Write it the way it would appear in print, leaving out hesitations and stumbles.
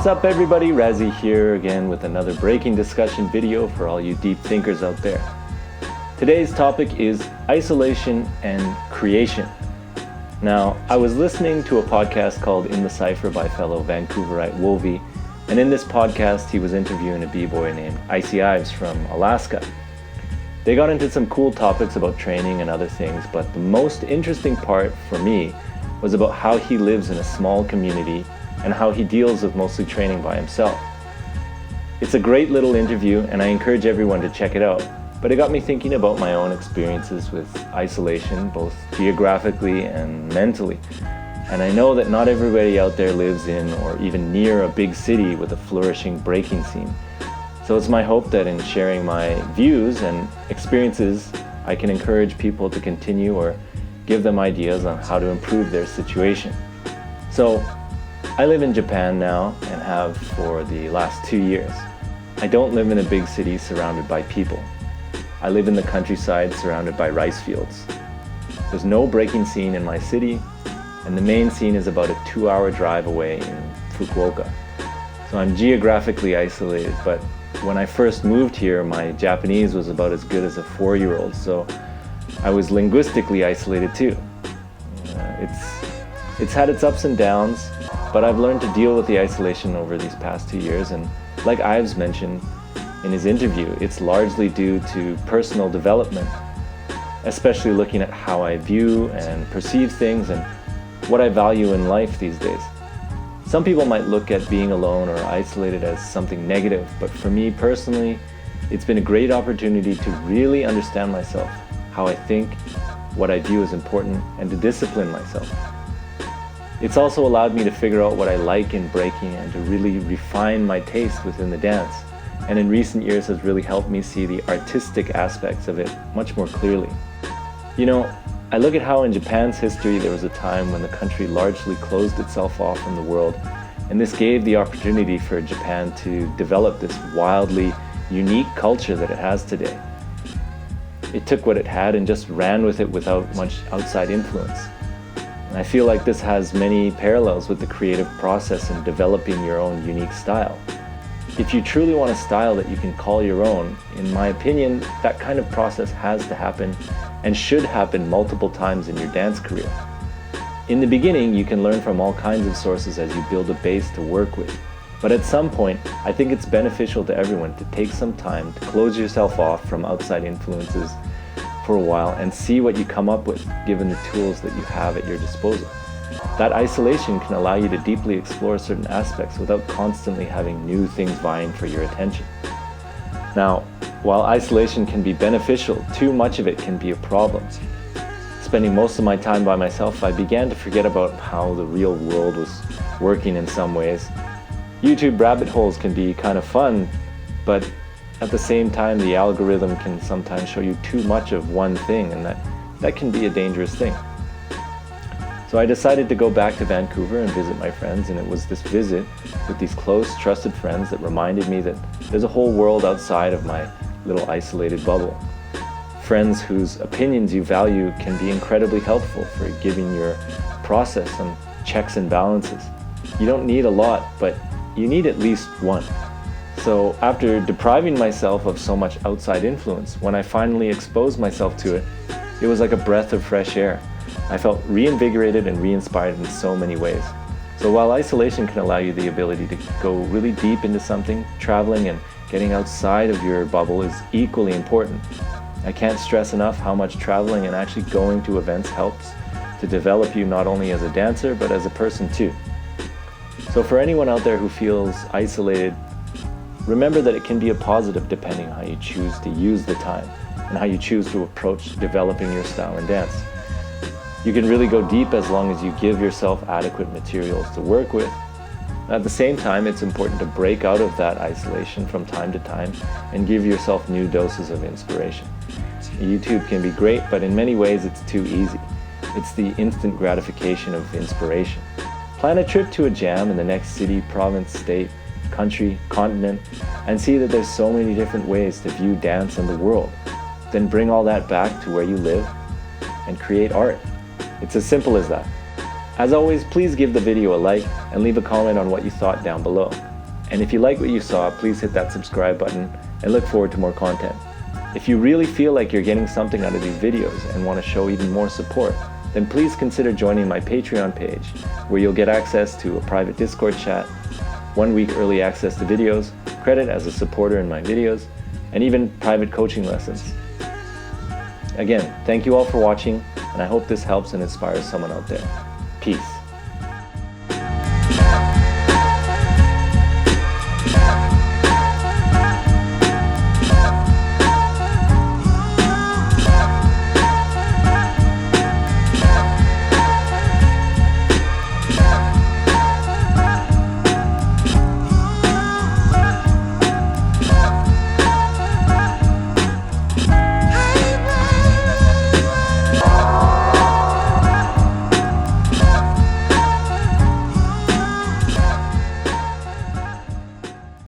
What's up everybody, Razzy here again with another breaking discussion video for all you deep thinkers out there. Today's topic is isolation and creation. Now, I was listening to a podcast called In the Cypher by fellow Vancouverite Wolvie, and in this podcast he was interviewing a b-boy named Icy Ives from Alaska. They got into some cool topics about training and other things, but the most interesting part for me was about how he lives in a small community and how he deals with mostly training by himself. It's a great little interview and I encourage everyone to check it out, but it got me thinking about my own experiences with isolation, both geographically and mentally. And I know that not everybody out there lives in or even near a big city with a flourishing breaking scene. So it's my hope that in sharing my views and experiences, I can encourage people to continue or give them ideas on how to improve their situation. So I live in Japan now and have for the last 2 years. I don't live in a big city surrounded by people. I live in the countryside surrounded by rice fields. There's no breaking scene in my city, and the main scene is about a 2-hour drive away in Fukuoka. So I'm geographically isolated, but when I first moved here, my Japanese was about as good as a 4-year-old, so I was linguistically isolated too. It's had its ups and downs, but I've learned to deal with the isolation over these past 2 years, and like Ives mentioned in his interview, it's largely due to personal development, especially looking at how I view and perceive things and what I value in life these days. Some people might look at being alone or isolated as something negative, but for me personally, it's been a great opportunity to really understand myself, how I think, what I view as important, and to discipline myself. It's also allowed me to figure out what I like in breaking and to really refine my taste within the dance, and in recent years has really helped me see the artistic aspects of it much more clearly. You know, I look at how in Japan's history there was a time when the country largely closed itself off from the world, and this gave the opportunity for Japan to develop this wildly unique culture that it has today. It took what it had and just ran with it without much outside influence. And I feel like this has many parallels with the creative process in developing your own unique style. If you truly want a style that you can call your own, in my opinion, that kind of process has to happen and should happen multiple times in your dance career. In the beginning, you can learn from all kinds of sources as you build a base to work with. But at some point, I think it's beneficial to everyone to take some time to close yourself off from outside influences for a while and see what you come up with, given the tools that you have at your disposal. That isolation can allow you to deeply explore certain aspects without constantly having new things vying for your attention. Now, while isolation can be beneficial, too much of it can be a problem. Spending most of my time by myself, I began to forget about how the real world was working in some ways. YouTube rabbit holes can be kind of fun, but at the same time, the algorithm can sometimes show you too much of one thing, and that can be a dangerous thing. So I decided to go back to Vancouver and visit my friends, and it was this visit with these close, trusted friends that reminded me that there's a whole world outside of my little isolated bubble. Friends whose opinions you value can be incredibly helpful for giving your process some checks and balances. You don't need a lot, but you need at least one. So after depriving myself of so much outside influence, when I finally exposed myself to it, it was like a breath of fresh air. I felt reinvigorated and re-inspired in so many ways. So while isolation can allow you the ability to go really deep into something, traveling and getting outside of your bubble is equally important. I can't stress enough how much traveling and actually going to events helps to develop you not only as a dancer, but as a person too. So for anyone out there who feels isolated, remember that it can be a positive depending on how you choose to use the time and how you choose to approach developing your style in dance. You can really go deep as long as you give yourself adequate materials to work with. At the same time, it's important to break out of that isolation from time to time and give yourself new doses of inspiration. YouTube can be great, but in many ways it's too easy. It's the instant gratification of inspiration. Plan a trip to a jam in the next city, province, state, country, continent, and see that there's so many different ways to view dance and the world. Then bring all that back to where you live and create art. It's as simple as that. As always, please give the video a like and leave a comment on what you thought down below. And if you like what you saw, please hit that subscribe button and look forward to more content. If you really feel like you're getting something out of these videos and want to show even more support, then please consider joining my Patreon page, where you'll get access to a private Discord chat, 1 week early access to videos, credit as a supporter in my videos, and even private coaching lessons. Again, thank you all for watching, and I hope this helps and inspires someone out there. Peace.